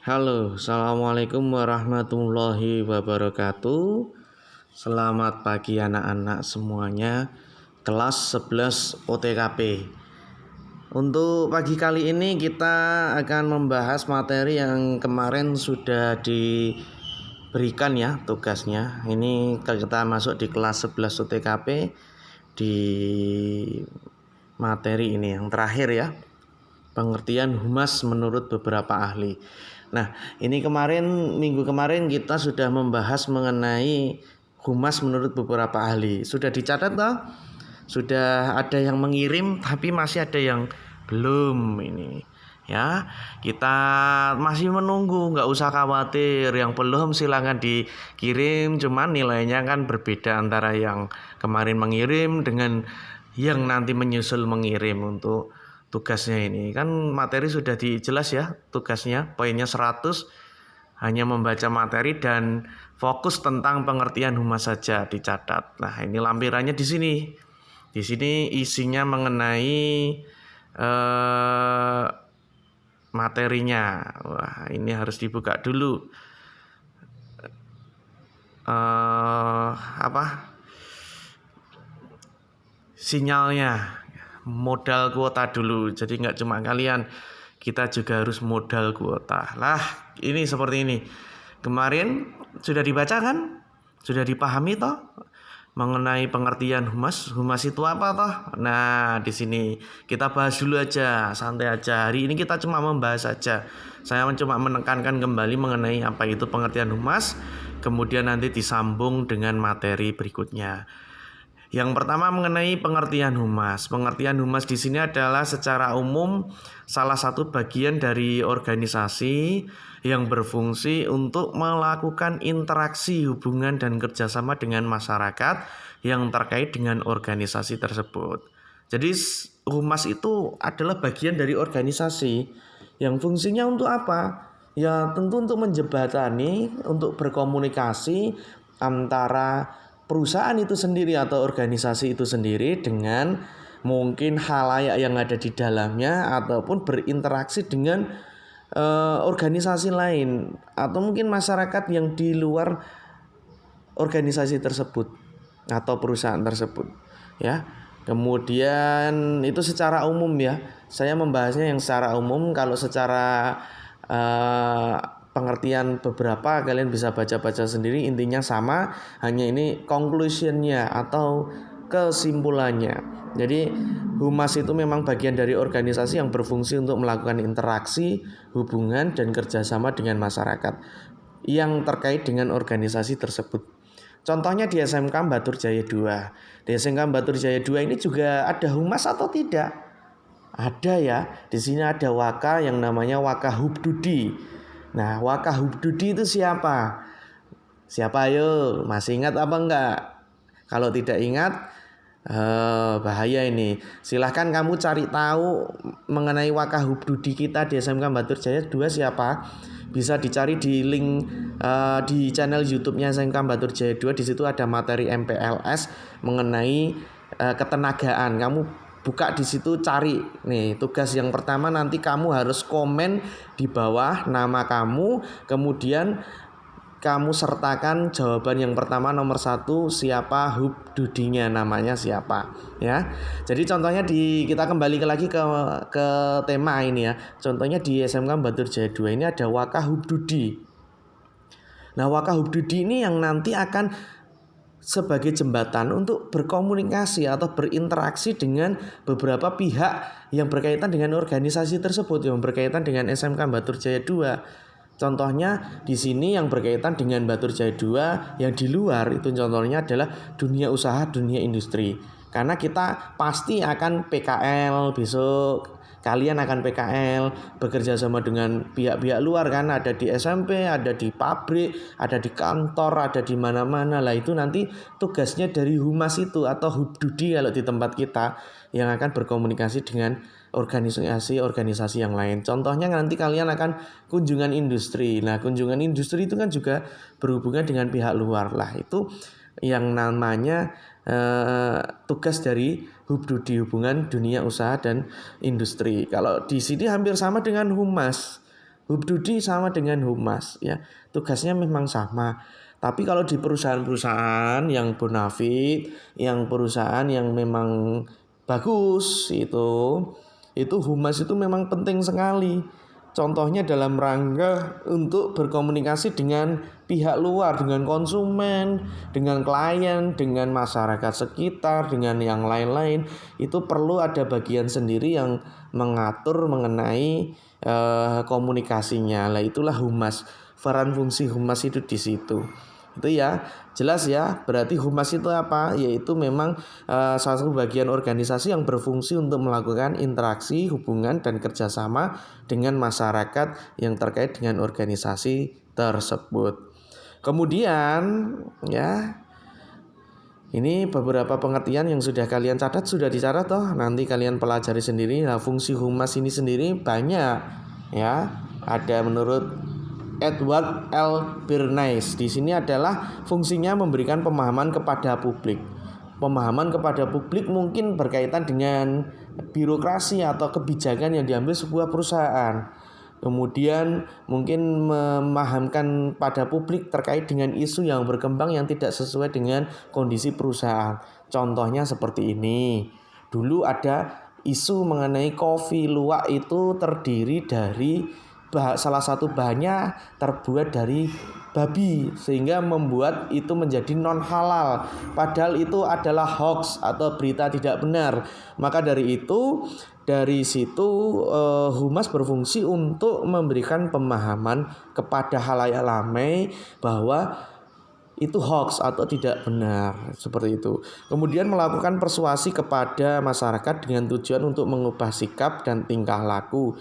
Halo, Assalamualaikum warahmatullahi wabarakatuh. Selamat pagi anak-anak semuanya. Kelas 11 OTKP. Untuk pagi kali ini kita akan membahas materi yang kemarin sudah diberikan ya tugasnya. Ini kita masuk di kelas 11 OTKP di materi ini yang terakhir ya. Pengertian humas menurut beberapa ahli. Nah, ini minggu kemarin kita sudah membahas mengenai humas menurut beberapa ahli. Sudah dicatat toh? Sudah ada yang mengirim tapi masih ada yang belum ini. Ya, kita masih menunggu, nggak usah khawatir. Yang belum silakan dikirim, cuman nilainya kan berbeda antara yang kemarin mengirim dengan yang nanti menyusul mengirim untuk tugasnya ini. Kan materi sudah dijelas ya tugasnya, poinnya 100, hanya membaca materi dan fokus tentang pengertian humas saja dicatat. Nah, ini lampirannya di sini. Di sini isinya mengenai materinya. Wah, ini harus dibuka dulu. Sinyalnya, modal kuota dulu. Jadi nggak cuma kalian, kita juga harus modal kuota. Lah, ini seperti ini. Kemarin sudah dibaca kan? Sudah dipahami toh? Mengenai pengertian humas. Humas itu apa toh? Nah, di sini kita bahas dulu aja, santai aja. Hari ini kita cuma membahas saja. Saya cuma menekankan kembali mengenai apa itu pengertian humas, kemudian nanti disambung dengan materi berikutnya. Yang pertama mengenai pengertian humas. Pengertian humas di sini adalah secara umum salah satu bagian dari organisasi yang berfungsi untuk melakukan interaksi hubungan dan kerjasama dengan masyarakat yang terkait dengan organisasi tersebut. Jadi humas itu adalah bagian dari organisasi yang fungsinya untuk apa? Ya tentu untuk menjembatani, untuk berkomunikasi antara perusahaan itu sendiri atau organisasi itu sendiri dengan mungkin khalayak yang ada di dalamnya ataupun berinteraksi dengan organisasi lain atau mungkin masyarakat yang di luar organisasi tersebut atau perusahaan tersebut ya. Kemudian itu secara umum ya. Saya membahasnya yang secara umum. Kalau secara pengertian beberapa kalian bisa baca-baca sendiri, intinya sama, hanya ini conclusionnya atau kesimpulannya. Jadi humas itu memang bagian dari organisasi yang berfungsi untuk melakukan interaksi, hubungan dan kerjasama dengan masyarakat yang terkait dengan organisasi tersebut. Contohnya di SMK Batur Jaya 2. Di SMK Batur Jaya 2 ini juga ada humas atau tidak? Ada ya. Di sini ada Waka yang namanya Waka Hubdudi. Nah, Waka Hubdudi itu siapa? Siapa ayo? Masih ingat apa enggak? Kalau tidak ingat, bahaya ini. Silahkan kamu cari tahu mengenai Waka Hubdudi kita di SMK Batur Jaya 2 siapa? Bisa dicari di link di channel YouTube-nya SMK Batur Jaya 2. Di situ ada materi MPLS mengenai ketenagaan. Kamu buka di situ, cari nih tugas yang pertama, nanti kamu harus komen di bawah nama kamu, kemudian kamu sertakan jawaban yang pertama nomor 1 siapa Hubdudinya, namanya siapa ya. Jadi contohnya kita kembali lagi ke tema ini ya. Contohnya di SMK Batur Jaya 2 ini ada Waka Hubdudi. Nah, Waka Hubdudi ini yang nanti akan sebagai jembatan untuk berkomunikasi atau berinteraksi dengan beberapa pihak yang berkaitan dengan organisasi tersebut, yang berkaitan dengan SMK Batur Jaya 2. Contohnya di sini yang berkaitan dengan Batur Jaya 2, yang di luar itu contohnya adalah dunia usaha, dunia industri. Karena kita pasti akan PKL besok. Kalian akan PKL, bekerja sama dengan pihak-pihak luar kan, ada di SMP, ada di pabrik, ada di kantor, ada di mana-mana. Lah itu nanti tugasnya dari humas itu atau Hubdudi kalau di tempat kita, yang akan berkomunikasi dengan organisasi-organisasi yang lain. Contohnya nanti kalian akan kunjungan industri. Nah, kunjungan industri itu kan juga berhubungan dengan pihak luar. Lah itu yang namanya tugas dari Hubdudi, hubungan dunia usaha dan industri. Kalau di sini hampir sama dengan humas. Hubdudi sama dengan humas ya. Tugasnya memang sama. Tapi kalau di perusahaan-perusahaan yang bonafit, yang perusahaan yang memang bagus itu humas itu memang penting sekali. Contohnya dalam rangka untuk berkomunikasi dengan pihak luar, dengan konsumen, dengan klien, dengan masyarakat sekitar, dengan yang lain-lain. Itu perlu ada bagian sendiri yang mengatur mengenai komunikasinya. Lah itulah humas. Peran fungsi humas itu di situ. Itu ya, jelas ya. Berarti humas itu apa? Yaitu memang salah satu bagian organisasi yang berfungsi untuk melakukan interaksi, hubungan, dan kerjasama dengan masyarakat yang terkait dengan organisasi tersebut. Kemudian ya, ini beberapa pengertian yang sudah kalian catat, sudah dicatat toh. Nanti kalian pelajari sendiri. Nah, fungsi humas ini sendiri banyak ya. Ada menurut Edward L. Bernays. Di sini adalah fungsinya memberikan pemahaman kepada publik. Pemahaman kepada publik mungkin berkaitan dengan birokrasi atau kebijakan yang diambil sebuah perusahaan. Kemudian mungkin memahamkan pada publik terkait dengan isu yang berkembang yang tidak sesuai dengan kondisi perusahaan. Contohnya seperti ini. Dulu ada isu mengenai kopi luwak itu terdiri dari salah satu bahannya terbuat dari babi, sehingga membuat itu menjadi non halal, padahal itu adalah hoax atau berita tidak benar. Maka dari situ humas berfungsi untuk memberikan pemahaman kepada khalayak ramai bahwa itu hoax atau tidak benar, seperti itu. Kemudian melakukan persuasi kepada masyarakat dengan tujuan untuk mengubah sikap dan tingkah laku.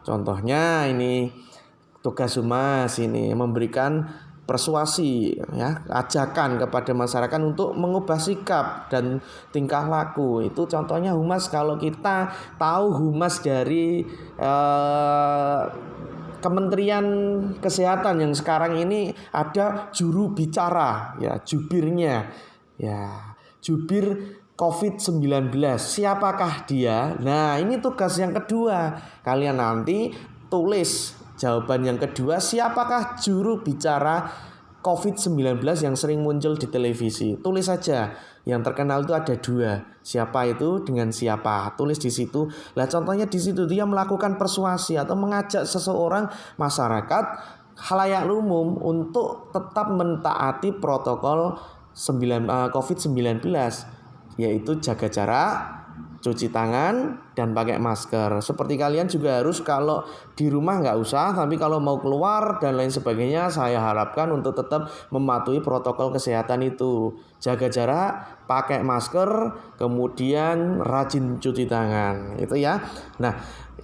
Contohnya ini tugas humas ini memberikan persuasi ya, ajakan kepada masyarakat untuk mengubah sikap dan tingkah laku. Itu contohnya humas. Kalau kita tahu humas dari Kementerian Kesehatan yang sekarang ini ada juru bicara ya, jubirnya ya, jubir COVID-19. Siapakah dia? Nah, ini tugas yang kedua. Kalian nanti tulis jawaban yang kedua, siapakah juru bicara COVID-19 yang sering muncul di televisi? Tulis saja. Yang terkenal itu ada 2. Siapa itu dengan siapa? Tulis di situ. Lah contohnya di situ dia melakukan persuasi atau mengajak seseorang masyarakat khalayak umum untuk tetap mentaati protokol COVID-19, yaitu jaga jarak, cuci tangan, dan pakai masker. Seperti kalian juga harus, kalau di rumah nggak usah, tapi kalau mau keluar dan lain sebagainya, saya harapkan untuk tetap mematuhi protokol kesehatan itu. Jaga jarak, pakai masker, kemudian rajin cuci tangan. Itu ya. Nah,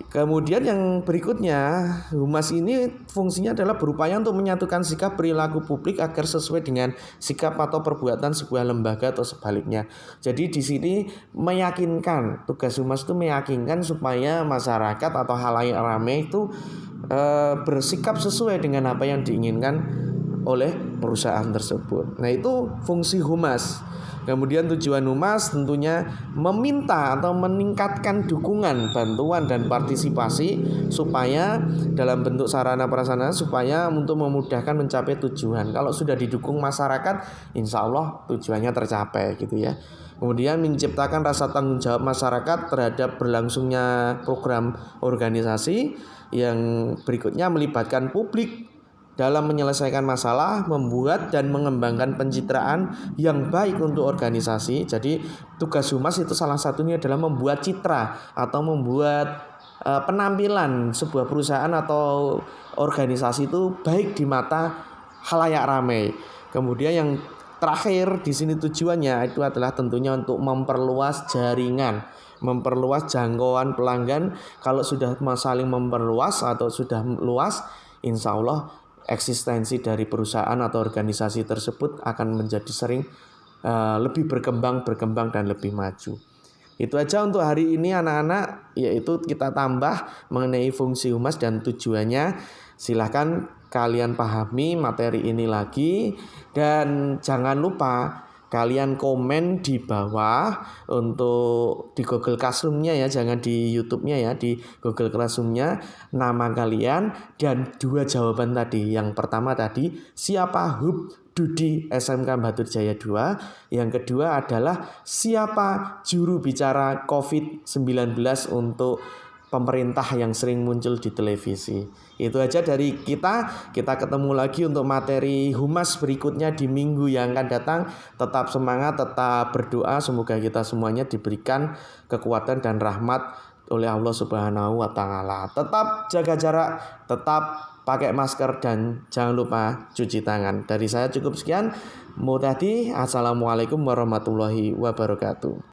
kemudian yang berikutnya, humas ini fungsinya adalah berupaya untuk menyatukan sikap perilaku publik agar sesuai dengan sikap atau perbuatan sebuah lembaga atau sebaliknya. Jadi di sini meyakinkan, tugas humas itu meyakinkan supaya masyarakat atau khalayak ramai itu bersikap sesuai dengan apa yang diinginkan oleh perusahaan tersebut. Nah, itu fungsi humas. Kemudian tujuan humas tentunya meminta atau meningkatkan dukungan, bantuan, dan partisipasi supaya dalam bentuk sarana prasarana supaya untuk memudahkan mencapai tujuan. Kalau sudah didukung masyarakat, insya Allah tujuannya tercapai gitu ya. Kemudian menciptakan rasa tanggung jawab masyarakat terhadap berlangsungnya program organisasi. Yang berikutnya melibatkan publik dalam menyelesaikan masalah, membuat dan mengembangkan pencitraan yang baik untuk organisasi. Jadi tugas humas itu salah satunya adalah membuat citra atau membuat penampilan sebuah perusahaan atau organisasi itu baik di mata khalayak ramai. Kemudian yang terakhir di sini tujuannya itu adalah tentunya untuk memperluas jaringan, memperluas jangkauan pelanggan. Kalau sudah saling memperluas atau sudah luas, insya Allah eksistensi dari perusahaan atau organisasi tersebut akan menjadi sering lebih berkembang dan lebih maju. Itu aja untuk hari ini anak-anak, yaitu kita tambah mengenai fungsi humas dan tujuannya. Silahkan kalian pahami materi ini lagi, dan jangan lupa kalian komen di bawah untuk di Google Classroom-nya ya, jangan di YouTube-nya ya, di Google Classroom-nya nama kalian dan 2 jawaban tadi. Yang pertama tadi, siapa Hub Dudi SMK Batu Jaya 2. Yang kedua adalah siapa juru bicara COVID-19 untuk pemerintah yang sering muncul di televisi. Itu aja dari kita. Kita ketemu lagi untuk materi humas berikutnya di minggu yang akan datang. Tetap semangat, tetap berdoa. Semoga kita semuanya diberikan kekuatan dan rahmat oleh Allah Subhanahu wa Ta'ala. Tetap jaga jarak, tetap pakai masker, dan jangan lupa cuci tangan. Dari saya cukup sekian. Assalamualaikum warahmatullahi wabarakatuh.